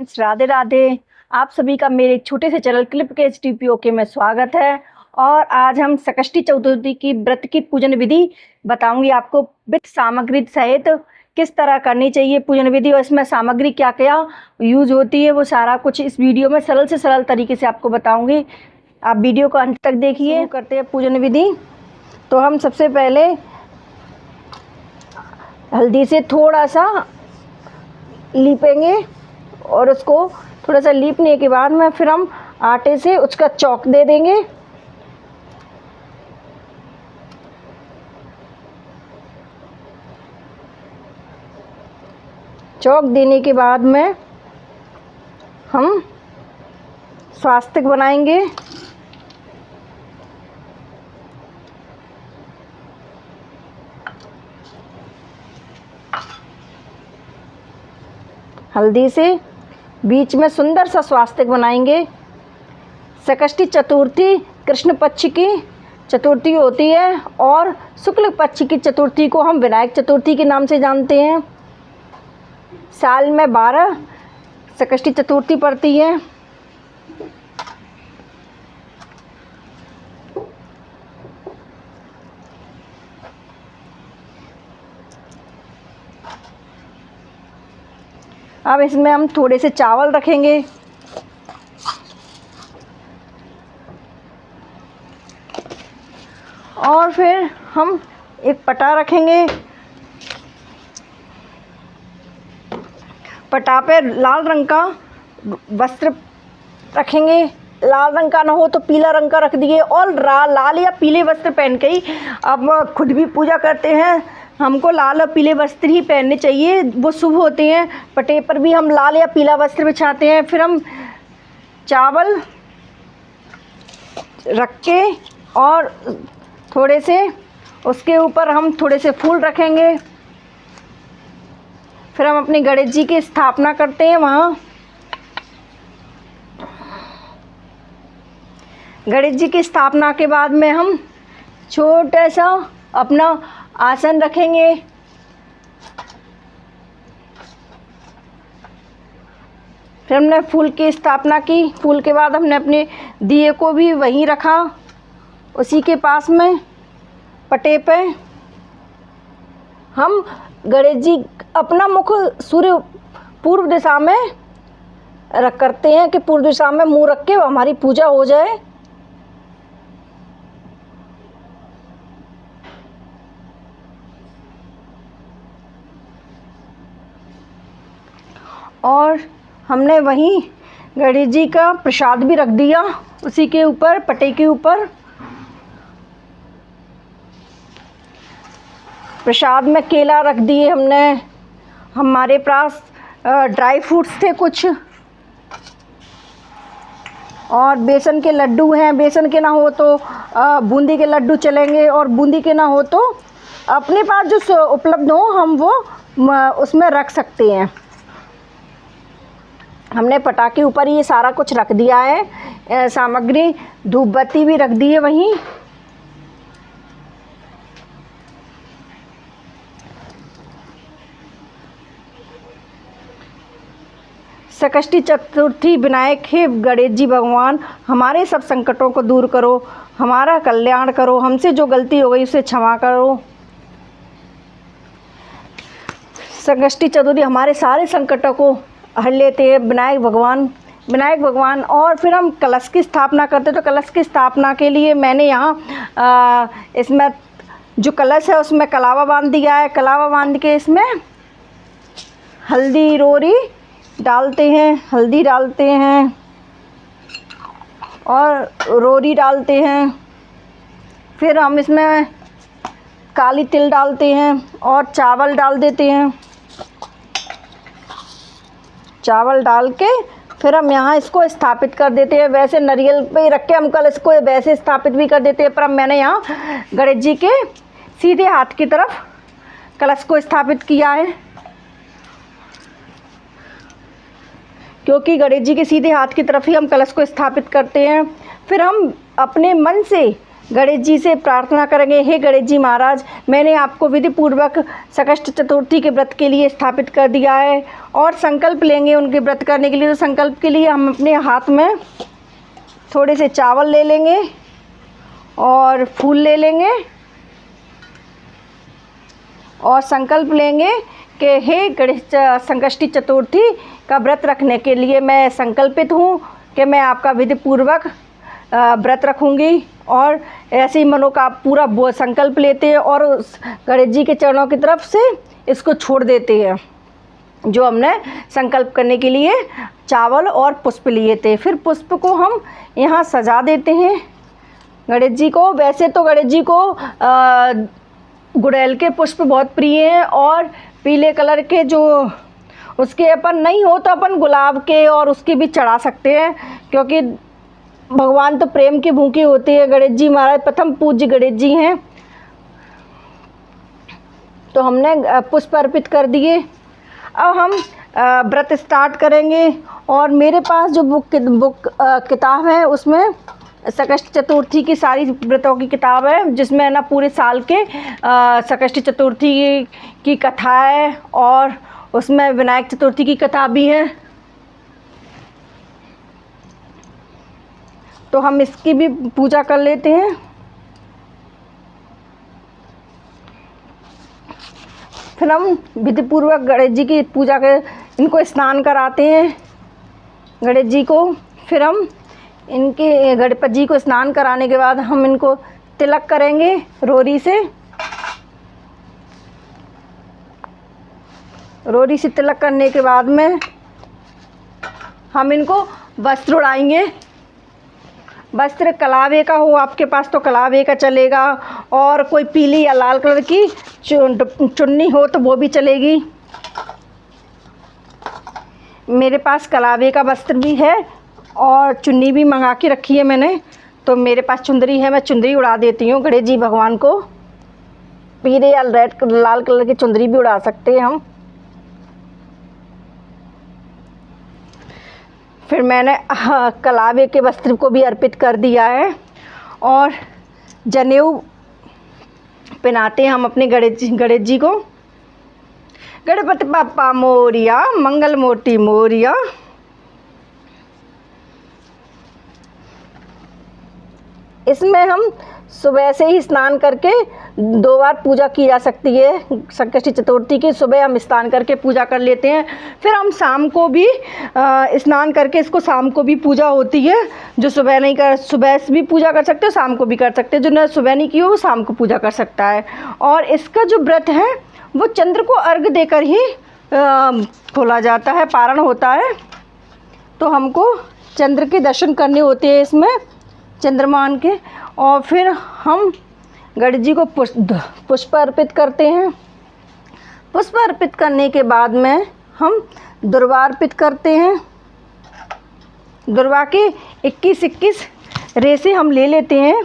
Friends, Radhe Radhe. आप सभी का मेरे छोटे से चैनल क्लिप के HTPOK में स्वागत है। और आज हम संकष्टी चतुर्थी की व्रत की पूजन विधि बताऊंगी आपको विद सामग्री सहित किस तरह करनी चाहिए पूजन विधि और इसमें सामग्री क्या क्या यूज होती है, वो सारा कुछ इस वीडियो में सरल से सरल तरीके से आपको बताऊंगी। आप वीडियो को अंत तक देखिए। करते हैं पूजन विधि। तो हम सबसे पहले हल्दी से थोड़ा सा लीपेंगे और उसको थोड़ा सा लीपने के बाद में फिर हम आटे से उसका चौक दे देंगे। चौक देने के बाद में हम स्वास्तिक बनाएंगे। हल्दी से बीच में सुंदर सा स्वास्तिक बनाएंगे। संकष्टी चतुर्थी कृष्ण पक्ष की चतुर्थी होती है और शुक्ल पक्ष की चतुर्थी को हम विनायक चतुर्थी के नाम से जानते हैं। साल में 12 संकष्टी चतुर्थी पड़ती है। अब इसमें हम थोड़े से चावल रखेंगे। और फिर हम एक पटा रखेंगे। पटा पे लाल रंग का वस्त्र रखेंगे। लाल रंग का ना हो तो पीला रंग का रख दिए। और लाल या पीले वस्त्र पहन के ही अब खुद भी पूजा करते हैं। हमको लाल और पीले वस्त्र ही पहनने चाहिए, वो शुभ होते हैं। पटे पर भी हम लाल या पीला वस्त्र बिछाते हैं। फिर हम चावल रख के और थोड़े से उसके ऊपर हम थोड़े से फूल रखेंगे। फिर हम अपने गणेश जी की स्थापना करते हैं। वहाँ गणेश जी की स्थापना के बाद में हम छोटा सा अपना आसन रखेंगे। फिर हमने फूल की स्थापना की। फूल के बाद हमने अपने दिए को भी वहीं रखा, उसी के पास में पटे पे। हम गणेश जी अपना मुख सूर्य पूर्व दिशा में रख करते हैं कि पूर्व दिशा में मुंह रख के हमारी पूजा हो जाए। और हमने वहीं गणेश जी का प्रसाद भी रख दिया उसी के ऊपर, पटे के ऊपर। प्रसाद में केला रख दिए हमने। हमारे पास ड्राई फ्रूट्स थे कुछ, और बेसन के लड्डू हैं। बेसन के ना हो तो बूंदी के लड्डू चलेंगे, और बूंदी के ना हो तो अपने पास जो उपलब्ध हो हम वो उसमें रख सकते हैं। हमने पटाखे ऊपर ये सारा कुछ रख दिया है सामग्री। धूप बत्ती भी रख दी है वहीं। संकष्टी चतुर्थी विनायक हे गणेश जी भगवान, हमारे सब संकटों को दूर करो, हमारा कल्याण करो, हमसे जो गलती हो गई उसे क्षमा करो। संकष्टी चतुर्थी हमारे सारे संकटों को हर लेते हैं विनायक भगवान। और फिर हम कलश की स्थापना करते। तो कलश की स्थापना के लिए मैंने यहाँ इसमें जो कलश है उसमें कलावा बांध दिया है। कलावा बांध के इसमें हल्दी रोरी डालते हैं, हल्दी डालते हैं और रोरी डालते हैं। फिर हम इसमें काली तिल डालते हैं और चावल डाल देते हैं। चावल डाल के फिर हम यहाँ इसको स्थापित कर देते हैं। वैसे नारियल पे रख के हम कल इसको वैसे स्थापित भी कर देते हैं, पर मैंने यहाँ गणेश जी के सीधे हाथ की तरफ कलश को स्थापित किया है, क्योंकि गणेश जी के सीधे हाथ की तरफ ही हम कलश को स्थापित करते हैं। फिर हम अपने मन से गणेश जी से प्रार्थना करेंगे, हे गणेश जी महाराज, मैंने आपको विधि पूर्वक संकष्टी चतुर्थी के व्रत के लिए स्थापित कर दिया है और संकल्प लेंगे उनके व्रत करने के लिए। तो संकल्प के लिए हम अपने हाथ में थोड़े से चावल ले लेंगे और फूल ले लेंगे और संकल्प लेंगे कि हे गणेश संकष्टी चतुर्थी का व्रत रखने के लिए मैं संकल्पित हूँ कि मैं आपका विधि पूर्वक व्रत रखूँगी। और ऐसे ही मनो का पूरा वो संकल्प लेते हैं और उस गणेश जी के चरणों की तरफ से इसको छोड़ देते हैं जो हमने संकल्प करने के लिए चावल और पुष्प लिए थे। फिर पुष्प को हम यहाँ सजा देते हैं गणेश जी को। वैसे तो गणेश जी को गुड़ैल के पुष्प बहुत प्रिय हैं और पीले कलर के जो उसके अपन नहीं हो तो अपन गुलाब के और उसके भी चढ़ा सकते हैं, क्योंकि भगवान तो प्रेम के भूखे होते हैं। गणेश जी महाराज प्रथम पूज्य गणेश जी हैं। तो हमने पुष्प अर्पित कर दिए। अब हम व्रत स्टार्ट करेंगे और मेरे पास जो किताब है उसमें संकष्टी चतुर्थी की सारी व्रतों की किताब है, जिसमें ना पूरे साल के संकष्टी चतुर्थी की कथा है और उसमें विनायक चतुर्थी की कथा भी है। तो हम इसकी भी पूजा कर लेते हैं। फिर हम विधि पूर्वक गणेश जी की पूजा कर इनको स्नान कराते हैं गणेश जी को। फिर हम इनके गणपति जी को स्नान कराने के बाद हम इनको तिलक करेंगे रोरी से। रोरी से तिलक करने के बाद में हम इनको वस्त्र उड़ाएंगे। वस्त्र कलावे का हो आपके पास तो कलावे का चलेगा, और कोई पीली या लाल कलर की चुन्नी हो तो वो भी चलेगी। मेरे पास कलावे का वस्त्र भी है और चुन्नी भी मंगा के रखी है मैंने, तो मेरे पास चुंदरी है, मैं चुंदरी उड़ा देती हूँ गणेश जी भगवान को। पीले या लाल कलर की चुंदरी भी उड़ा सकते हैं हम। फिर मैंने कलावे के वस्त्र को भी अर्पित कर दिया है और जनेऊ पहनाते हैं हम अपने गणेश जी को। गणपति बप्पा मोरिया, मंगल मूर्ति मोरिया। इसमें हम सुबह से ही स्नान करके 2 बार पूजा की जा सकती है। संकष्टी चतुर्थी की सुबह हम स्नान करके पूजा कर लेते हैं। फिर हम शाम को भी स्नान करके इसको शाम को भी पूजा होती है। जो सुबह नहीं कर, सुबह भी पूजा कर सकते हो, शाम को भी कर सकते हैं। जो न सुबह नहीं की हो वो शाम को पूजा कर सकता है। और इसका जो व्रत है वो चंद्र को अर्घ देकर ही खोला जाता है, पारण होता है। तो हमको चंद्र के दर्शन करने होते हैं इसमें, चंद्रमान के। और फिर हम गणेश जी को पुष्प अर्पित करते हैं। पुष्प अर्पित करने के बाद में हम दुर्वा अर्पित करते हैं। दुर्वा के 21 रेसे हम ले लेते हैं।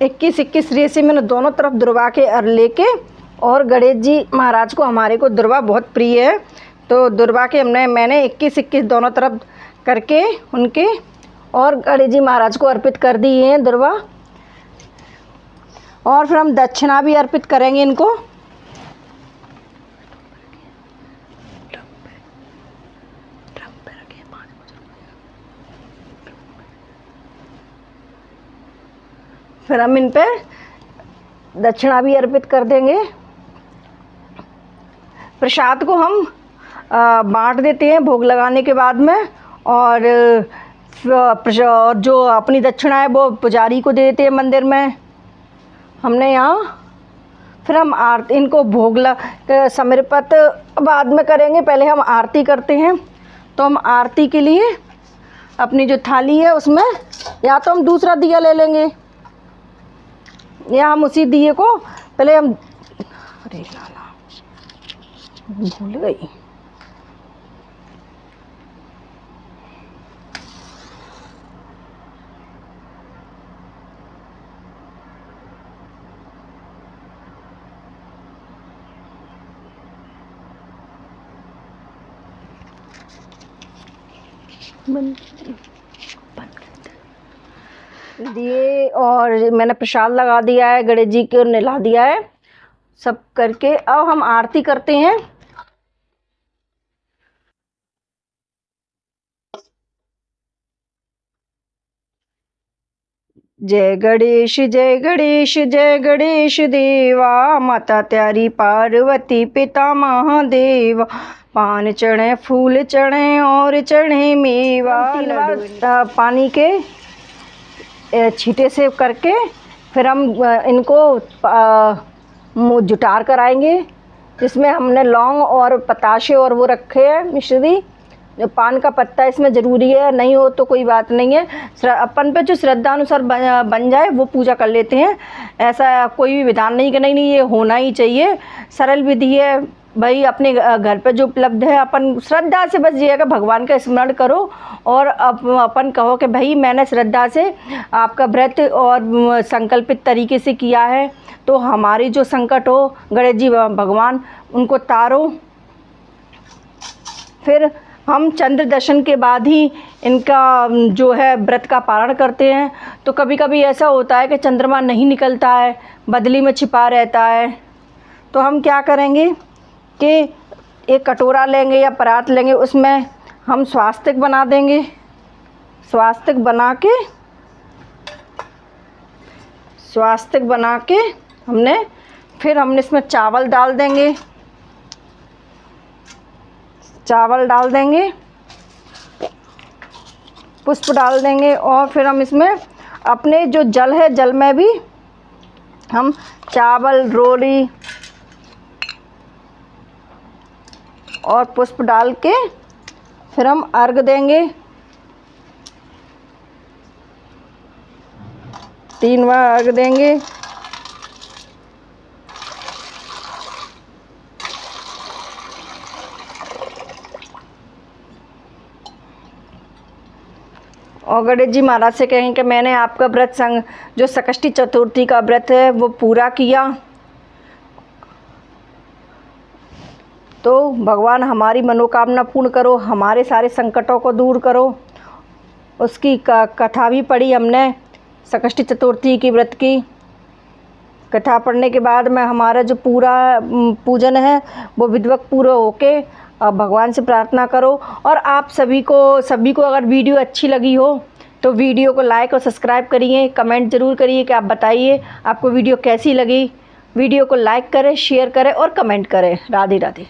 इक्कीस रेसे मैंने दोनों तरफ दुर्वा के लेके, और गणेश जी महाराज को, हमारे को दुर्वा बहुत प्रिय है, तो दुर्वा के मैंने 21 दोनों तरफ करके उनके और गणेश जी महाराज को अर्पित कर दिए हैं दुर्वा। और फिर हम दक्षिणा भी अर्पित करेंगे इनको। फिर हम इन पे दक्षिणा भी अर्पित कर देंगे। प्रसाद को हम बांट देते हैं भोग लगाने के बाद में, और जो अपनी दक्षिणा है वो पुजारी को दे देते हैं मंदिर में हमने यहाँ। फिर हम आरती, इनको भोग समर्पित बाद में करेंगे, पहले हम आरती करते हैं। तो हम आरती के लिए अपनी जो थाली है उसमें या तो हम दूसरा दिया ले लेंगे, या हम उसी दिए को पहले हम अरे लाला, भूल गई। दिए और मैंने प्रसाद लगा दिया है, गणेश जी को नहला दिया है सब करके। अब हम आरती करते हैं। जय गणेश जय गणेश जय गणेश देवा, माता त्यारी पार्वती पिता महादेवा, पान चढ़े फूल चढ़े और चढ़े मेवा। 3 बार पानी के छींटे से करके फिर हम इनको जुटार कराएंगे, जिसमें हमने लौंग और पताशे और वो रखे हैं मिश्री। पान का पत्ता इसमें ज़रूरी है, नहीं हो तो कोई बात नहीं है। अपन पे जो श्रद्धा अनुसार बन जाए वो पूजा कर लेते हैं। ऐसा कोई भी विधान नहीं कि नहीं ये होना ही चाहिए। सरल विधि है भाई, अपने घर पे जो उपलब्ध है अपन श्रद्धा से बस ये भगवान का स्मरण करो और अपन कहो कि भाई मैंने श्रद्धा से आपका व्रत और संकल्पित तरीके से किया है, तो हमारी जो संकट हो गणेश जी भगवान उनको तारो। फिर हम चंद्र दर्शन के बाद ही इनका जो है व्रत का पारण करते हैं। तो कभी कभी ऐसा होता है कि चंद्रमा नहीं निकलता है, बदली में छिपा रहता है, तो हम क्या करेंगे कि एक कटोरा लेंगे या परात लेंगे, उसमें हम स्वास्तिक बना देंगे। स्वास्तिक बना के फिर हमने इसमें चावल डाल देंगे, पुष्प डाल देंगे और फिर हम इसमें अपने जो जल है, जल में भी हम चावल रोली और पुष्प डाल के फिर हम अर्घ देंगे। 3 बार अर्घ देंगे। और गणेश जी महाराज से कहें कि मैंने आपका व्रत जो संकष्टी चतुर्थी का व्रत है वो पूरा किया, तो भगवान हमारी मनोकामना पूर्ण करो, हमारे सारे संकटों को दूर करो। उसकी कथा भी पढ़ी हमने, संकष्टी चतुर्थी की व्रत की कथा पढ़ने के बाद में हमारा जो पूरा पूजन है वो विधिवत पूरा होके भगवान से प्रार्थना करो। और आप सभी को अगर वीडियो अच्छी लगी हो तो वीडियो को लाइक और सब्सक्राइब करिए, कमेंट ज़रूर करिए कि आप बताइए आपको वीडियो कैसी लगी। वीडियो को लाइक करें, शेयर करें और कमेंट करें। राधे राधे।